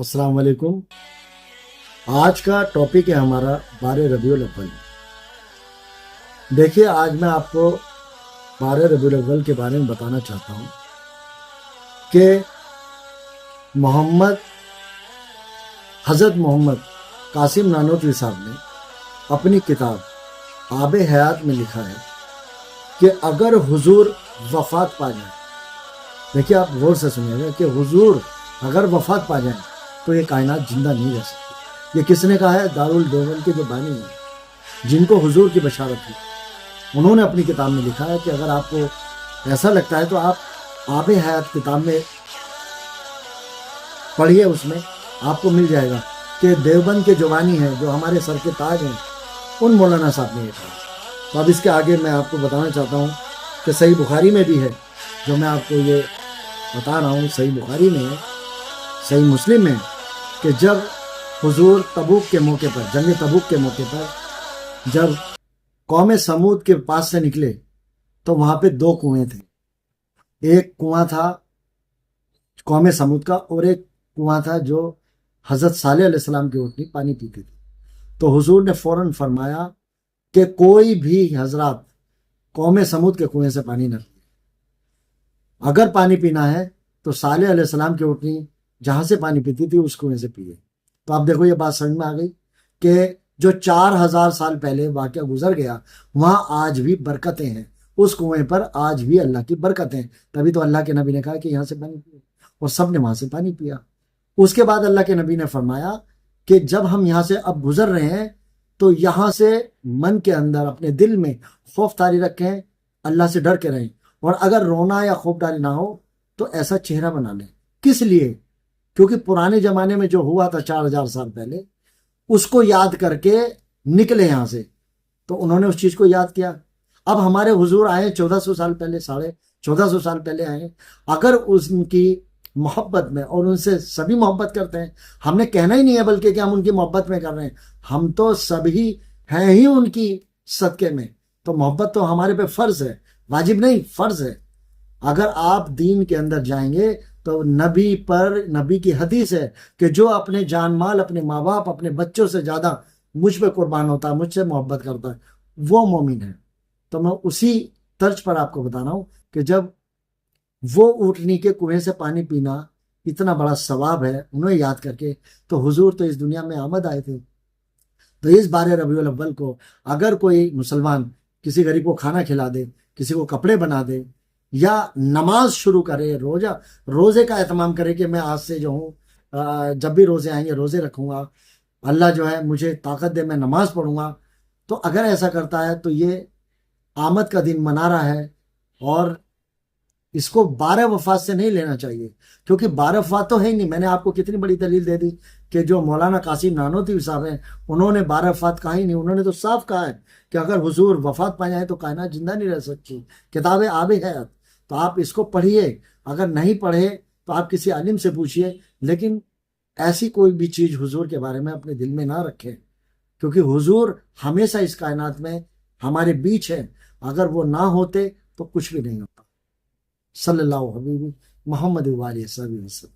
अस्सलाम वालेकुम। आज का टॉपिक है हमारा 12 रबीउल अव्वल। देखिए, आज मैं आपको 12 रबीउल अव्वल के बारे में बताना चाहता हूँ कि हज़रत मोहम्मद कासिम नानोतवी साहब ने अपनी किताब आब हयात में लिखा है कि अगर हुजूर वफ़ात पा जाए, देखिए आप गौर से सुनिएगा कि हुजूर अगर वफ़ात पा जाए तो ये कायनात जिंदा नहीं रह सकती। ये किसने कहा है? दारुल देवबंद के जो बानी हैं, जिनको हुजूर की बशारत थी, उन्होंने अपनी किताब में लिखा है कि अगर आपको ऐसा लगता है तो आप आब हयात किताब में पढ़िए, उसमें आपको मिल जाएगा कि देवबंद के जो बानी हैं, जो हमारे सर के ताज हैं, उन मौलाना साहब ने ये कहा। तो अब इसके आगे मैं आपको बताना चाहता हूँ कि सही बुखारी में भी है, जो मैं आपको ये बता रहा हूँ, सही बुखारी में है, सही मुस्लिम में, कि जब हुजूर तबूक के मौके पर, जंग तबूक के मौके पर जब कौम समूद के पास से निकले तो वहाँ पे 2 कुएं थे। एक कुआं था कौम समूद का और एक कुआं था जो हज़रत सालेह अलैहिस्सलाम की ऊँटनी पानी पीती थी। तो हुजूर ने फौरन फरमाया कि कोई भी हजरात कौम समूद के कुएं से पानी न पिए, अगर पानी पीना है तो सालेह अलैहिस्सलाम की ऊँटनी जहाँ से पानी पीती थी उस कुएं से पिए। तो आप देखो, ये बात समझ में आ गई कि जो 4000 साल पहले वाक़या गुजर गया, वहाँ आज भी बरकतें हैं, उस कुएं पर आज भी अल्लाह की बरकतें। तभी तो अल्लाह के नबी ने कहा कि यहाँ से पानी पिए, और सब ने वहाँ से पानी पिया। उसके बाद अल्लाह के नबी ने फरमाया कि जब हम यहाँ से अब गुजर रहे हैं तो यहाँ से मन के अंदर, अपने दिल में खौफ तारी रखें, अल्लाह से डर के रहें, और अगर रोना या खौफ तारी ना हो तो ऐसा चेहरा बना लें। किस लिए? क्योंकि पुराने ज़माने में जो हुआ था 4000 साल पहले, उसको याद करके निकले यहाँ से। तो उन्होंने उस चीज़ को याद किया। अब हमारे हुजूर आए 1400 साल पहले, 1450 साल पहले आए। अगर उनकी मोहब्बत में, और उनसे सभी मोहब्बत करते हैं, हमने कहना ही नहीं है बल्कि कि हम उनकी मोहब्बत में कर रहे हैं, हम तो सभी हैं ही उनकी सदक़े में। तो मोहब्बत तो हमारे पे फ़र्ज़ है, वाजिब नहीं, फ़र्ज़ है। अगर आप दीन के अंदर जाएंगे तो नबी की हदीस है कि जो अपने जान माल, अपने माँ बाप, अपने बच्चों से ज़्यादा मुझ पे कुर्बान होता है, मुझसे मोहब्बत करता है, वो मोमिन है। तो मैं उसी तर्ज पर आपको बता रहा हूँ कि जब वो ऊँटनी के कुएं से पानी पीना इतना बड़ा सवाब है, उन्हें याद करके, तो हुजूर तो इस दुनिया में आमद आए थे। तो इस 12 रबीउल अव्वल को अगर कोई मुसलमान किसी गरीब को खाना खिला दे, किसी को कपड़े बना दे, या नमाज शुरू करे, रोज़े का एहतमाम करे कि मैं आज से जो हूँ, जब भी रोज़े आएंगे रोज़े रखूँगा, अल्लाह जो है मुझे ताकत दे, मैं नमाज पढ़ूँगा, तो अगर ऐसा करता है तो ये आमद का दिन मना रहा है। और इसको 12 वफ़ात से नहीं लेना चाहिए, क्योंकि 12 वफ़ात तो है ही नहीं। मैंने आपको कितनी बड़ी दलील दे दी कि जो मौलाना कासिम नानोतवी साहब हैं, उन्होंने 12 वफ़ात कहा ही नहीं। उन्होंने तो साफ कहा है कि अगर हुजूर वफ़ात पा जाए तो कायनात जिंदा नहीं रह सकती। किताब आब हयात, तो आप इसको पढ़िए। अगर नहीं पढ़े तो आप किसी आलिम से पूछिए, लेकिन ऐसी कोई भी चीज़ हुजूर के बारे में अपने दिल में ना रखें, क्योंकि हुजूर हमेशा इस कायनात में हमारे बीच है। अगर वो ना होते तो कुछ भी नहीं होता। सल्लल्लाहु अलैहि मोहम्मद व आलिहि वसल्लम।